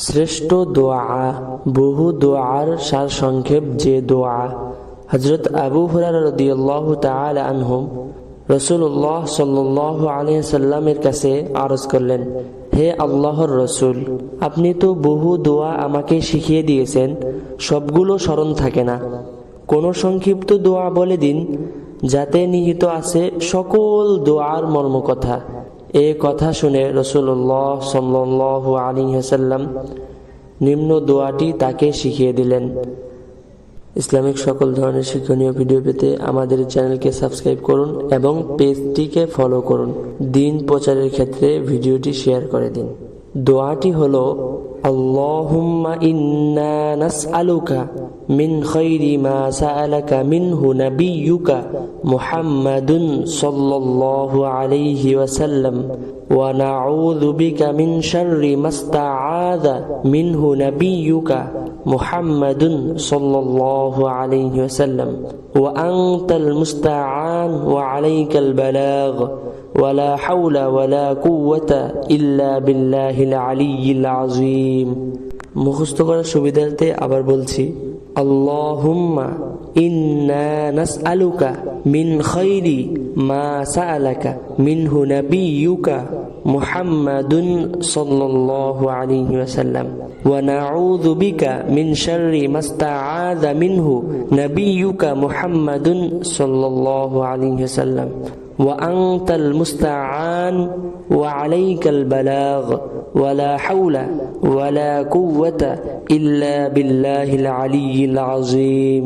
শ্রেষ্ঠ দোয়া, বহু দোয়ার সারসংক্ষেপ যে দোয়া। হযরত আবু হুরায়রা রাদিয়াল্লাহু তাআলা আনহু রাসূলুল্লাহ সাল্লাল্লাহু আলাইহি সাল্লামের কাছে আরজ করলেন, হে আল্লাহর রসুল, আপনি তো বহু দোয়া আমাকে শিখিয়ে দিয়েছেন, সবগুলো স্মরণ থাকে না, কোন সংক্ষিপ্ত দোয়া বলে দিন যাতে নিহিত আছে সকল দোয়ার মর্মকথা। এ কথা শুনে রাসূলুল্লাহ সাল্লাল্লাহু আলাইহি ওয়াসাল্লাম নিম্ন দোয়াটি তাকে শিখিয়ে দিলেন। ইসলামিক সকল ধরনের শিক্ষণীয় ভিডিও পেতে আমাদের চ্যানেলকে সাবস্ক্রাইব করুন এবং পেজটিকে ফলো করুন। দ্বীন প্রচারের ক্ষেত্রে ভিডিওটি শেয়ার করে দিন। দোয়াটি হলো, আল্লাহুম্মা ইন্না নাসআলুকা মিন খায়রি মা সাআলাকা মিনহু নাবিয়্যুকা মুহাম্মাদুন সাল্লাল্লাহু আলাইহি ওয়াসাল্লাম ওয়া নাউযু বিকা মিন শাররি মাস্তাআযা মিনহু নাবিয়্যুকা মুহাম্মাদুন সাল্লাল্লাহু আলাইহি ওয়াসাল্লাম ওয়া আনতাল মুস্তাআন ওয়া আলাইকাল বালাগ ওয়া লা হাওলা ওয়া লা কুওয়াতা ইল্লা বিল্লাহিল আলিয়্যিল আযীম। মুখস্থ করার সুবিধার্থে আবার বলছি, আল্লাহুম্মা ইন্না নাসআলুকা মিন খায়রি মা সাআলাকা মিনহু নাবিয়্যুকা মুহাম্মাদুন সাল্লাল্লাহু আলাইহি ওয়াসাল্লাম ওয়া নাউযু বিকা মিন শাররি মাস্তাআযা মিনহু নাবিয়্যুকা মুহাম্মাদুন সাল্লাল্লাহু আলাইহি ওয়াসাল্লাম ওয়া আনতাল মুস্তাআন ওয়া আলাইকাল বালাগ ওয়া লা হাওলা ওয়া লা কুওয়াতা ইল্লা বিল্লাহিল আলিয়্যিল আযীম।